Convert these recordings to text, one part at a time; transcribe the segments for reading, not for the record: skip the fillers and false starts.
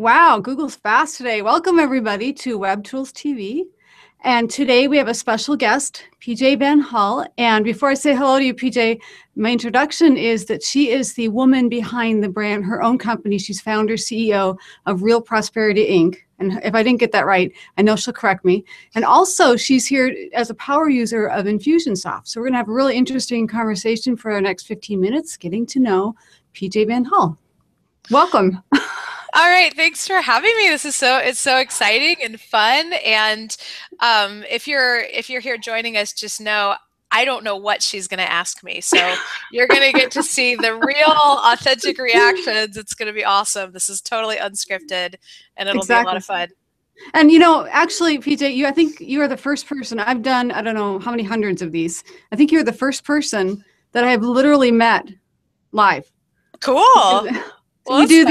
Wow, Google's fast today. Welcome everybody to Web Tools TV. And today we have a special guest, PJ Van Hulle. And before I say hello to you, PJ, my introduction is that she is the woman behind the brand, her own company. She's founder, CEO of Real Prosperity Inc. And if I didn't get that right, I know she'll correct me. And also she's here as a power user of InfusionSoft. So we're gonna have a really interesting conversation for our next 15 minutes, getting to know PJ Van Hulle. Welcome. All right, thanks for having me. It's so exciting and fun. And if you're here joining us, just know I don't know what she's going to ask me. So you're going to get to see the real, authentic reactions. It's going to be awesome. This is totally unscripted, and it'll be a lot of fun. And actually, PJ, I think you are the first person I've done. I don't know how many hundreds of these. I think you're the first person that I have literally met live. Cool. We do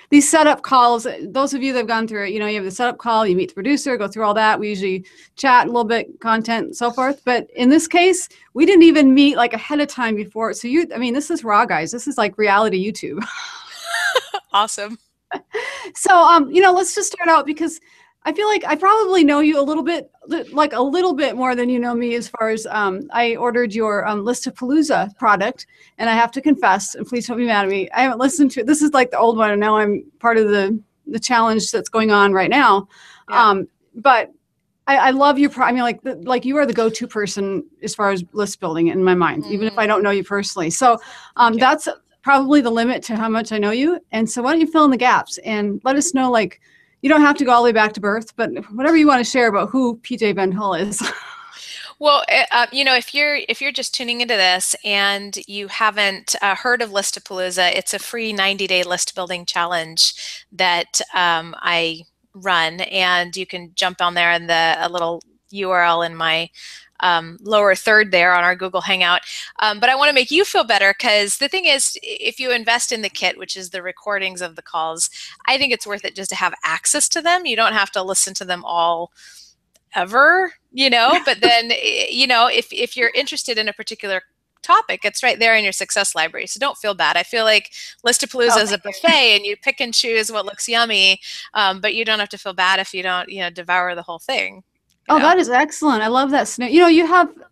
these setup calls. Those of you that have gone through it, you have the setup call, you meet the producer, go through all that. We usually chat a little bit, content, and so forth. But in this case, we didn't even meet like ahead of time before. So this is raw, guys. This is like reality YouTube. Awesome. So, let's just start out because I feel like I probably know you a little bit more than you know me as far as I ordered your Listapalooza product, and I have to confess, and please don't be mad at me, I haven't listened to it. This is like the old one, and now I'm part of the challenge that's going on right now. Yeah. But I love your like you are the go-to person as far as list building in my mind, even if I don't know you personally. So that's probably the limit to how much I know you. And so why don't you fill in the gaps and let us know, you don't have to go all the way back to birth, but whatever you want to share about who PJ Van Hulle is. Well, if you're just tuning into this and you haven't heard of Listapalooza, it's a free 90-day list building challenge that I run, and you can jump on there in a little URL in my lower third there on our Google Hangout. But I want to make you feel better, because the thing is, if you invest in the kit, which is the recordings of the calls, I think it's worth it just to have access to them. You don't have to listen to them all ever, but then, if you're interested in a particular topic, it's right there in your success library. So don't feel bad. I feel like Listapalooza is a buffet and you pick and choose what looks yummy, but you don't have to feel bad if you don't, devour the whole thing. Oh, that is excellent. I love that.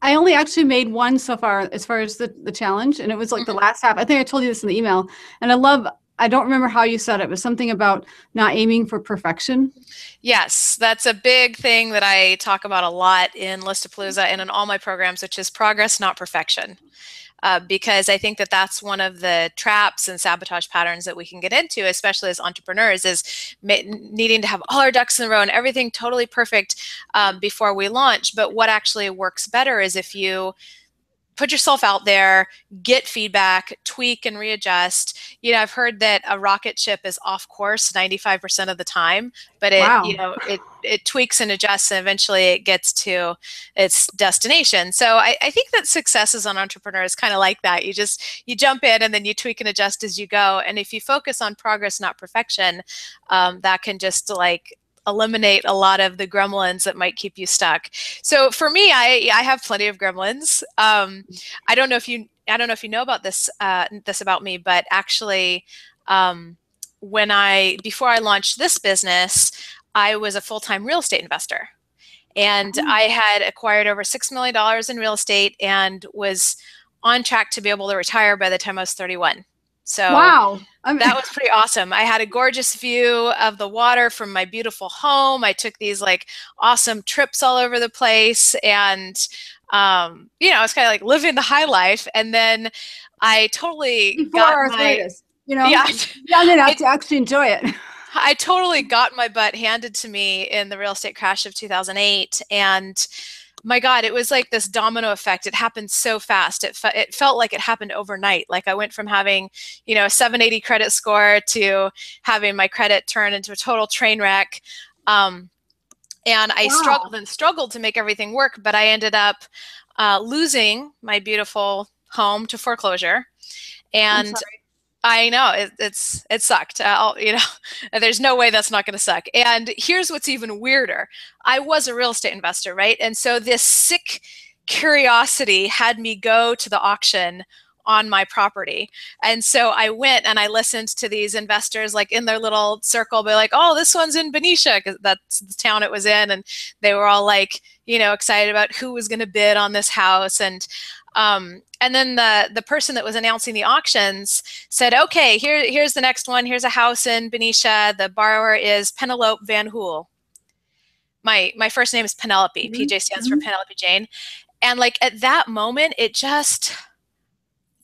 I only actually made one so far as the challenge, and it was like the last half. I think I told you this in the email, and I don't remember how you said it, but something about not aiming for perfection. Yes, that's a big thing that I talk about a lot in Listapalooza and in all my programs, which is progress, not perfection. Because I think that that's one of the traps and sabotage patterns that we can get into, especially as entrepreneurs, is needing to have all our ducks in a row and everything totally perfect before we launch. But what actually works better is if you put yourself out there, get feedback, tweak and readjust. I've heard that a rocket ship is off course 95% of the time, but it tweaks and adjusts, and eventually it gets to its destination. So I think that success as an entrepreneur is kind of like that. You jump in and then you tweak and adjust as you go. And if you focus on progress, not perfection, that can just eliminate a lot of the gremlins that might keep you stuck. So for me, I have plenty of gremlins. I don't know if you know about this about me, but actually, before I launched this business, I was a full-time real estate investor, and I had acquired over $6 million in real estate and was on track to be able to retire by the time I was 31. So wow. That was pretty awesome. I had a gorgeous view of the water from my beautiful home. I took these awesome trips all over the place, and I was kind of like living the high life. And then I totally got arthritis, to actually enjoy it. I totally got my butt handed to me in the real estate crash of 2008, and my God, it was like this domino effect. It happened so fast. It felt like it happened overnight. Like I went from having, a 780 credit score to having my credit turn into a total train wreck. And I struggled to make everything work, but I ended up losing my beautiful home to foreclosure. And I know it sucked. There's no way that's not going to suck. And here's what's even weirder. I was a real estate investor, right? And so this sick curiosity had me go to the auction on my property. And so I went and I listened to these investors like in their little circle, be like, oh, this one's in Benicia, because that's the town it was in. And they were all like, excited about who was going to bid on this house. And then the person that was announcing the auctions said, okay, here's the next one. Here's a house in Benicia. The borrower is Penelope Van Hulle. My first name is Penelope. PJ stands for Penelope Jane. And like at that moment, it just,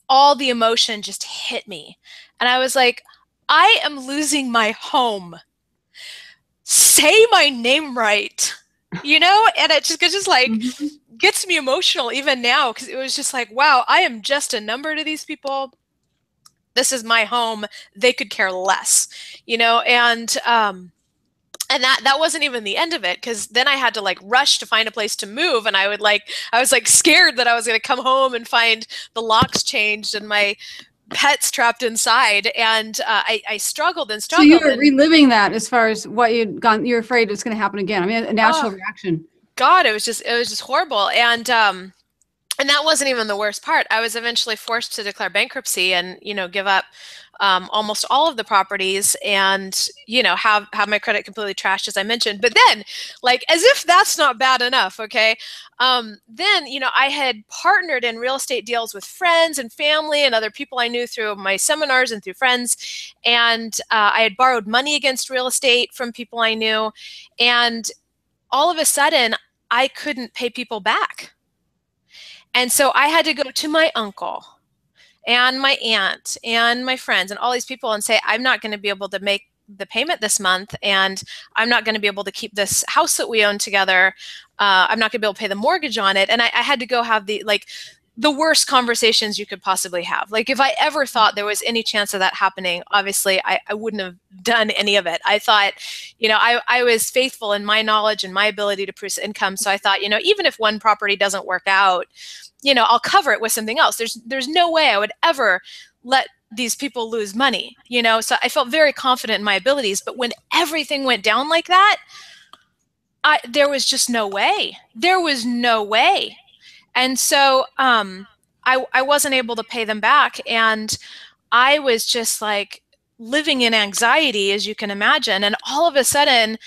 all the emotion just hit me. And I was like, I am losing my home. Say my name right, and it just like gets me emotional even now, because it was just like, wow, I am just a number to these people. This is my home. They could care less, and that wasn't even the end of it, because then I had to like rush to find a place to move, and I was like scared that I was going to come home and find the locks changed and my pets trapped inside, and I struggled and struggled. So you were reliving that as far as what you're afraid was going to happen again. I mean, a natural reaction. God, it was just horrible, and that wasn't even the worst part. I was eventually forced to declare bankruptcy and give up almost all of the properties, and have my credit completely trashed, as I mentioned. But then, like, as if that's not bad enough, okay, then I had partnered in real estate deals with friends and family and other people I knew through my seminars and through friends, and I had borrowed money against real estate from people I knew, and all of a sudden I couldn't pay people back. And so I had to go to my uncle and my aunt and my friends and all these people and say, I'm not going to be able to make the payment this month, and I'm not going to be able to keep this house that we own together. I'm not going to be able to pay the mortgage on it. And I had to go have the worst conversations you could possibly have. Like, if I ever thought there was any chance of that happening, obviously I wouldn't have done any of it. I thought, I was faithful in my knowledge and my ability to produce income. So I thought, even if one property doesn't work out, I'll cover it with something else. There's no way I would ever let these people lose money, So I felt very confident in my abilities. But when everything went down like that, there was just no way. There was no way. And so I wasn't able to pay them back. And I was just like living in anxiety, as you can imagine. And all of a sudden,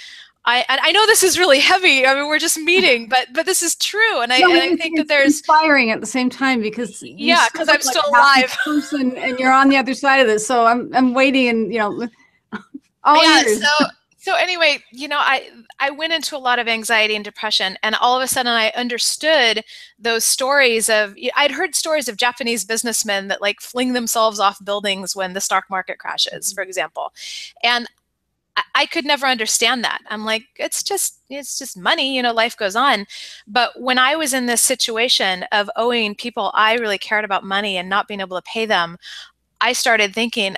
I know this is really heavy. I mean, we're just meeting, but this is true. And I think that there's inspiring at the same time, because because I'm still alive. Person, and you're on the other side of this. So I'm waiting, and all ears. So anyway, I went into a lot of anxiety and depression, and all of a sudden I understood those stories of, I'd heard stories of Japanese businessmen that like fling themselves off buildings when the stock market crashes, for example. And I could never understand that. I'm like, it's just money, life goes on. But when I was in this situation of owing people I really cared about money and not being able to pay them, I started thinking,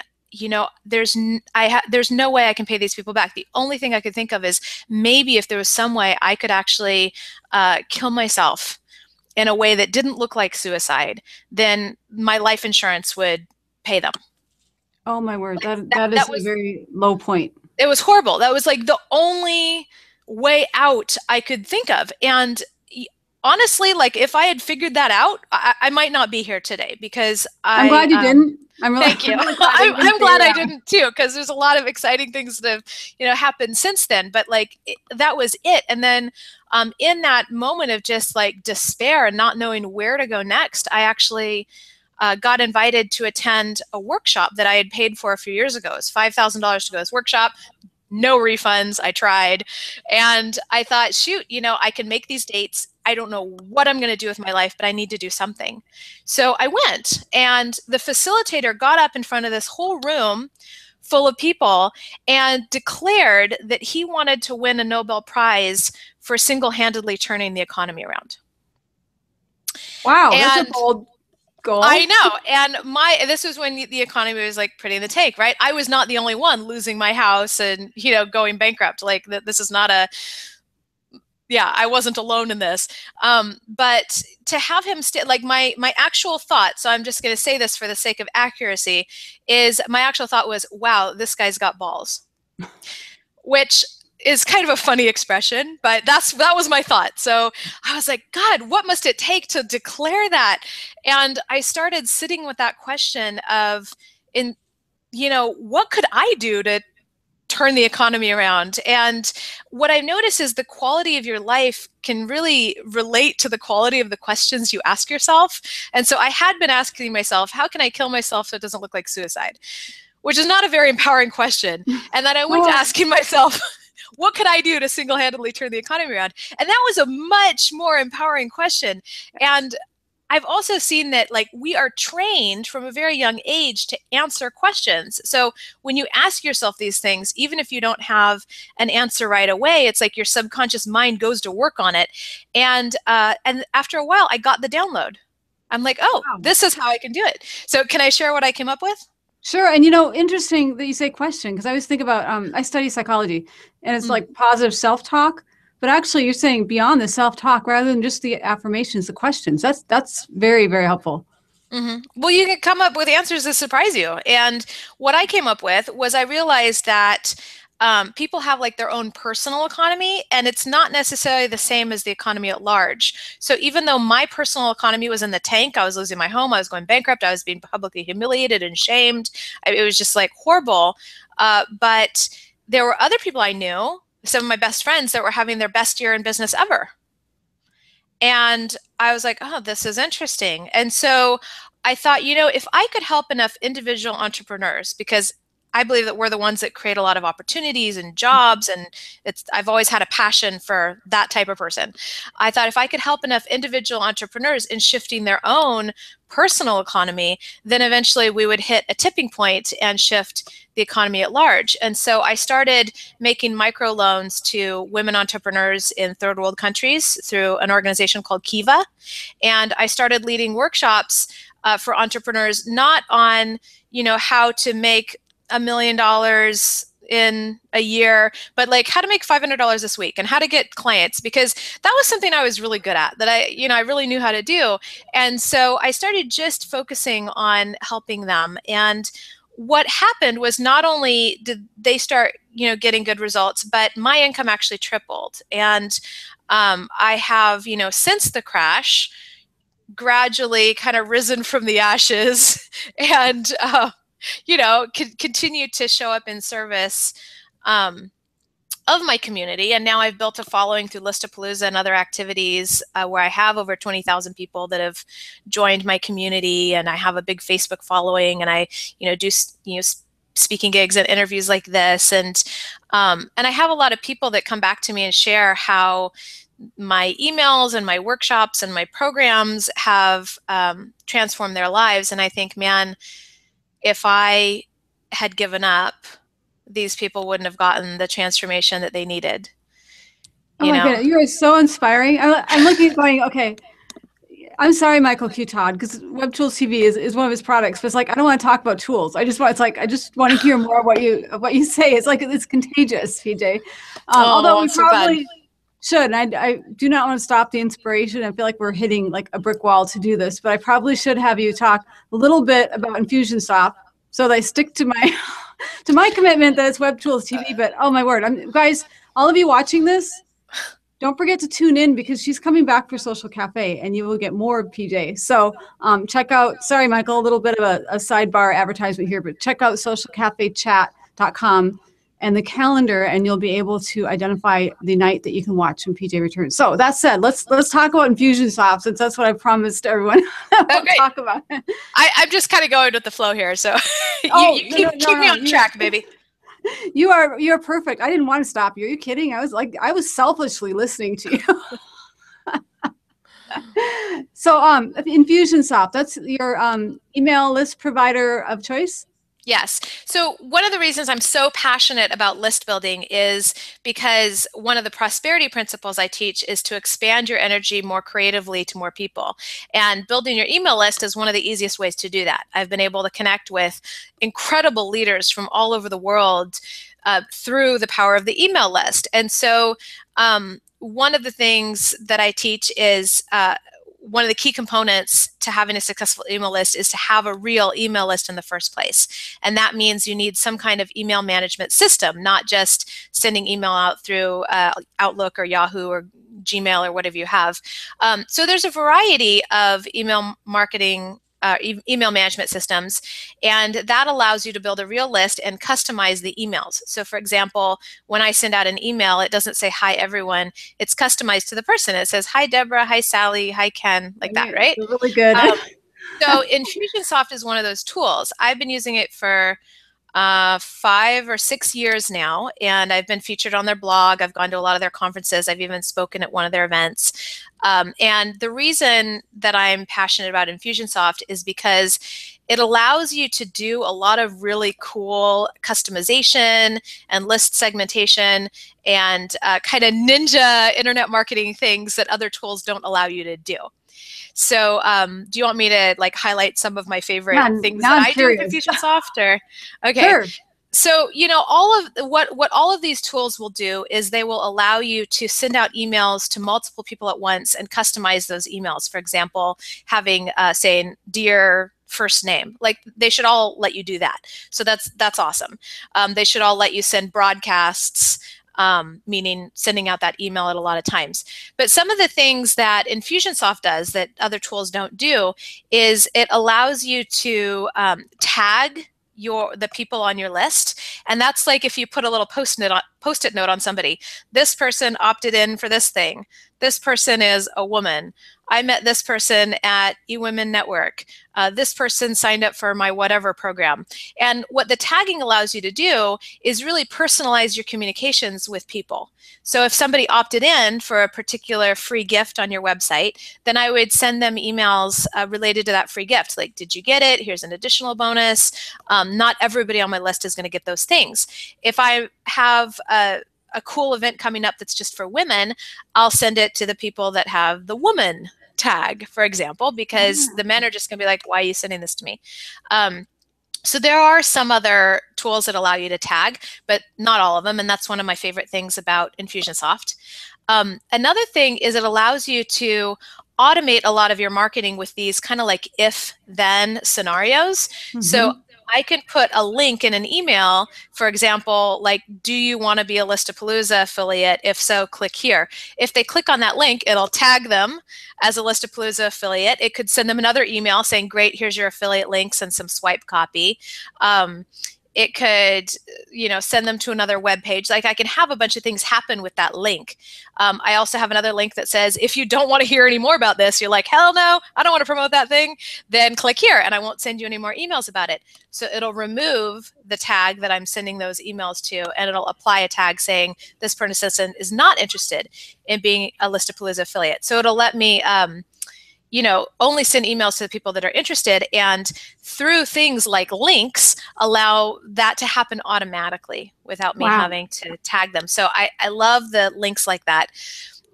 there's no way I can pay these people back. The only thing I could think of is maybe if there was some way I could actually kill myself in a way that didn't look like suicide, then my life insurance would pay them. Oh my word, that is a very low point. It was horrible. That was like the only way out I could think of. And honestly, like, if I had figured that out, I might not be here today, because I'm glad you didn't. Thank you. I'm glad I didn't too, because there's a lot of exciting things that have happened since then. But like, that was it. And then in that moment of just like despair and not knowing where to go next, I actually got invited to attend a workshop that I had paid for a few years ago. It was $5,000 to go to this workshop. No refunds. I tried. And I thought, shoot, I can make these dates. I don't know what I'm going to do with my life, but I need to do something. So I went, and the facilitator got up in front of this whole room full of people and declared that he wanted to win a Nobel Prize for single-handedly turning the economy around. Wow, that's a bold goal. I know. And this was when the economy was like pretty in the tank, right? I was not the only one losing my house and, going bankrupt. Like, this is not I wasn't alone in this. But to have him like my actual thought, so I'm just going to say this for the sake of accuracy, is my actual thought was, wow, this guy's got balls. Which is kind of a funny expression, but that was my thought. So I was like, God, what must it take to declare that? And I started sitting with that question of, what could I do to turn the economy around? And what I notice is the quality of your life can really relate to the quality of the questions you ask yourself. And so I had been asking myself, how can I kill myself so it doesn't look like suicide? Which is not a very empowering question. And then I went to asking myself, what could I do to single-handedly turn the economy around? And that was a much more empowering question. And I've also seen that we are trained from a very young age to answer questions. So when you ask yourself these things, even if you don't have an answer right away, it's like your subconscious mind goes to work on it. And after a while, I got the download. I'm like, oh, wow, this is how I can do it. So can I share what I came up with? Sure. And interesting that you say question, because I always think about, I study psychology, and it's like positive self-talk. But actually, you're saying beyond the self-talk, rather than just the affirmations, the questions. That's very, very helpful. Well, you can come up with answers that surprise you. And what I came up with was I realized that people have their own personal economy, and it's not necessarily the same as the economy at large. So even though my personal economy was in the tank, I was losing my home, I was going bankrupt, I was being publicly humiliated and shamed. It was just horrible. But there were other people I knew, some of my best friends, that were having their best year in business ever. And I was like, oh, this is interesting. And so I thought, if I could help enough individual entrepreneurs, because I believe that we're the ones that create a lot of opportunities and jobs, and I've always had a passion for that type of person. I thought if I could help enough individual entrepreneurs in shifting their own personal economy, then eventually we would hit a tipping point and shift the economy at large. And so I started making microloans to women entrepreneurs in third world countries through an organization called Kiva. And I started leading workshops for entrepreneurs, not on, how to make $1 million in a year, but how to make $500 this week and how to get clients, because that was something I was really good at, that I really knew how to do. And so I started just focusing on helping them. And what happened was, not only did they start, getting good results, but my income actually tripled. And I have, since the crash, gradually kind of risen from the ashes and continue to show up in service of my community. And now I've built a following through Listapalooza and other activities where I have over 20,000 people that have joined my community, and I have a big Facebook following, and I do speaking gigs and interviews like this, and I have a lot of people that come back to me and share how my emails and my workshops and my programs have transformed their lives. And I think, man, if I had given up, these people wouldn't have gotten the transformation that they needed. Oh my goodness, you are so inspiring. I'm looking at going, okay, I'm sorry, Michael Q. Todd, because Web Tools TV is one of his products, but it's I don't want to talk about tools. I just want to hear more of what you say. It's it's contagious, PJ. Although we probably should, and I do not want to stop the inspiration. I feel like we're hitting a brick wall to do this, but I probably should have you talk a little bit about InfusionSoft, so that I stick to my to my commitment that it's Web Tools TV. But oh my word, guys, all of you watching this, don't forget to tune in, because she's coming back for Social Cafe, and you will get more of PJ. So check out, sorry, Michael, a little bit of a sidebar advertisement here, but check out socialcafechat.com and the calendar, and you'll be able to identify the night that you can watch when PJ returns. So that said, let's talk about InfusionSoft, since that's what I promised everyone. Okay. Talk about it. I'm just kind of going with the flow here, so you keep me on track, baby. You are perfect. I didn't want to stop you. Are you kidding? I was selfishly listening to you. So InfusionSoft, that's your email list provider of choice? Yes. So one of the reasons I'm so passionate about list building is because one of the prosperity principles I teach is to expand your energy more creatively to more people. And building your email list is one of the easiest ways to do that. I've been able to connect with incredible leaders from all over the world through the power of the email list. And so one of the things that I teach is one of the key components to having a successful email list is to have a real email list in the first place. And that means you need some kind of email management system, not just sending email out through Outlook or Yahoo or Gmail or whatever you have. So there's a variety of email marketing email management systems, and that allows you to build a real list and customize the emails. So for example, when I send out an email, it doesn't say hi everyone, it's customized to the person. It says hi Deborah, hi Sally, hi Ken, like that, right? Really good. So InfusionSoft is one of those tools. I've been using it for 5 or 6 years now, and I've been featured on their blog. I've gone to a lot of their conferences. I've even spoken at one of their events. And the reason that I'm passionate about Infusionsoft is because it allows you to do a lot of really cool customization and list segmentation and kind of ninja internet marketing things that other tools don't allow you to do. So do you want me to like highlight some of my favorite things that I do with Infusionsoft? Or okay. Sure. So, you know, all of what all of these tools will do is they will allow you to send out emails to multiple people at once and customize those emails. For example, having saying dear first name, like they should all let you do that. So that's awesome. They should all let you send broadcasts, meaning sending out that email at a lot of times. But some of the things that Infusionsoft does that other tools don't do is it allows you to tag the people on your list. And that's like if you put a little post-it note on somebody. This person opted in for this thing. This person is a woman. I met this person at eWomen Network. This person signed up for my whatever program. And what the tagging allows you to do is really personalize your communications with people. So if somebody opted in for a particular free gift on your website, then I would send them emails related to that free gift. Like, did you get it? Here's an additional bonus. Not everybody on my list is going to get those things. If I have a cool event coming up that's just for women, I'll send it to the people that have the woman tag, for example, because the men are just going to be like, why are you sending this to me? So there are some other tools that allow you to tag, but not all of them. And that's one of my favorite things about Infusionsoft. Another thing is it allows you to automate a lot of your marketing with these kind of like if-then scenarios. Mm-hmm. So I can put a link in an email, for example, like, do you want to be a Listapalooza affiliate? If so, click here. If they click on that link, it'll tag them as a Listapalooza affiliate. It could send them another email saying, great, here's your affiliate links and some swipe copy. It could, you know, send them to another web page. Like I can have a bunch of things happen with that link. I also have another link that says, if you don't want to hear any more about this, you're like, hell no, I don't want to promote that thing, then click here and I won't send you any more emails about it. So it'll remove the tag that I'm sending those emails to, and it'll apply a tag saying this person is not interested in being a Listapalooza affiliate. So it'll let me you know, only send emails to the people that are interested, and through things like links, allow that to happen automatically without me having to tag them. So I love the links like that.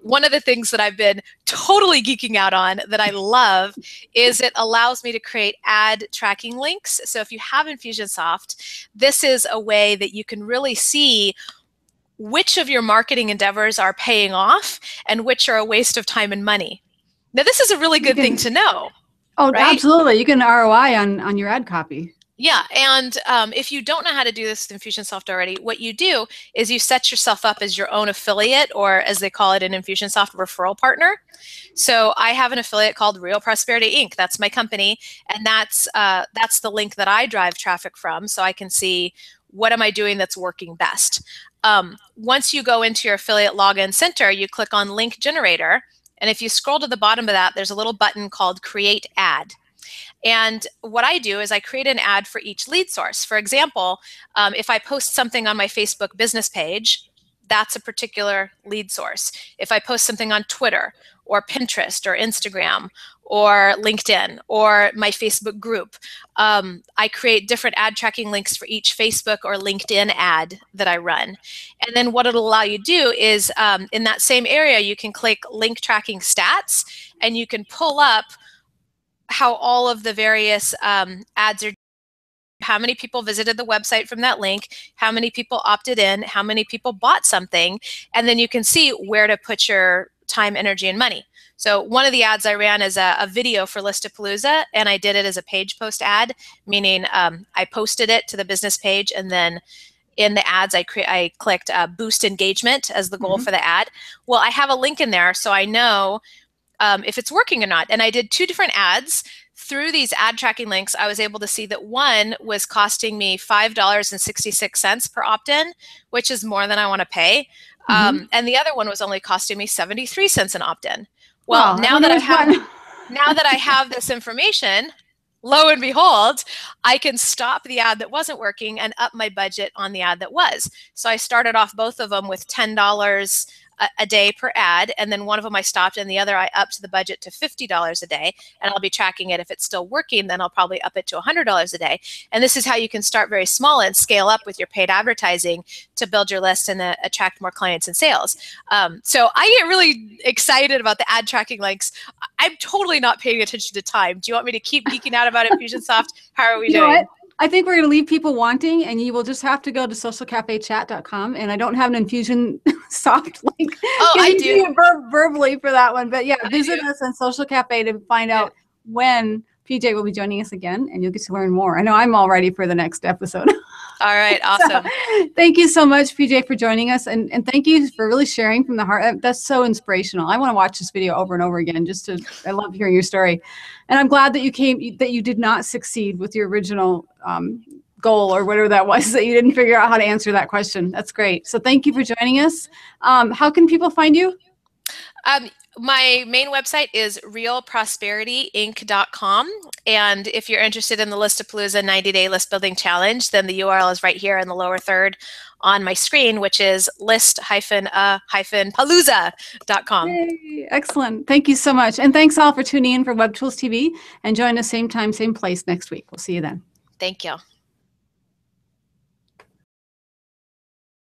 One of the things that I've been totally geeking out on that I love is it allows me to create ad tracking links. So if you have Infusionsoft, this is a way that you can really see which of your marketing endeavors are paying off and which are a waste of time and money. Now, this is a really good thing to know. Oh, right? Absolutely. You can ROI on your ad copy. Yeah. And if you don't know how to do this with Infusionsoft already, what you do is you set yourself up as your own affiliate, or as they call it in Infusionsoft, referral partner. So I have an affiliate called Real Prosperity Inc. That's my company. And that's the link that I drive traffic from. So I can see what am I doing that's working best. Once you go into your affiliate login center, you click on Link Generator. And if you scroll to the bottom of that, there's a little button called Create Ad. And what I do is I create an ad for each lead source. For example, if I post something on my Facebook business page, that's a particular lead source. If I post something on Twitter or Pinterest or Instagram or LinkedIn or my Facebook group, I create different ad tracking links for each Facebook or LinkedIn ad that I run. And then what it'll allow you to do is in that same area, you can click link tracking stats, and you can pull up how all of the various ads are, how many people visited the website from that link, how many people opted in, how many people bought something, and then you can see where to put your time, energy, and money. So one of the ads I ran is a video for Listapalooza, and I did it as a page post ad, meaning I posted it to the business page, and then in the ads, I clicked boost engagement as the goal for the ad. Well, I have a link in there, so I know if it's working or not. And I did 2 different ads. Through these ad tracking links, I was able to see that one was costing me $5.66 per opt-in, which is more than I want to pay. And the other one was only costing me 73 cents an opt-in. Well, wow, now that I have this information, lo and behold, I can stop the ad that wasn't working and up my budget on the ad that was. So I started off both of them with $10 a day per ad, and then one of them I stopped, and the other I upped the budget to $50 a day, and I'll be tracking it. If it's still working, then I'll probably up it to $100 a day. And this is how you can start very small and scale up with your paid advertising to build your list and attract more clients and sales. So I get really excited about the ad tracking links. I'm totally not paying attention to time. Do you want me to keep geeking out about InfusionSoft? How are we doing? What? I think we're going to leave people wanting, and you will just have to go to socialcafechat.com. And I don't have an InfusionSoft link. Oh, I do. Verbally for that one. But yeah, visit us on Social Cafe to find out when PJ will be joining us again, and you'll get to learn more. I know I'm all ready for the next episode. All right, awesome. So, thank you so much, PJ, for joining us, and thank you for really sharing from the heart. That's so inspirational. I want to watch this video over and over again. I love hearing your story, and I'm glad that you did not succeed with your original goal or whatever that was, that you didn't figure out how to answer that question. That's great. So thank you for joining us. How can people find you? My main website is realprosperityinc.com. And if you're interested in the Listapalooza 90-day list building challenge, then the URL is right here in the lower third on my screen, which is list-palooza.com. Yay, excellent. Thank you so much. And thanks all for tuning in for Web Tools TV, and join us same time, same place next week. We'll see you then. Thank you.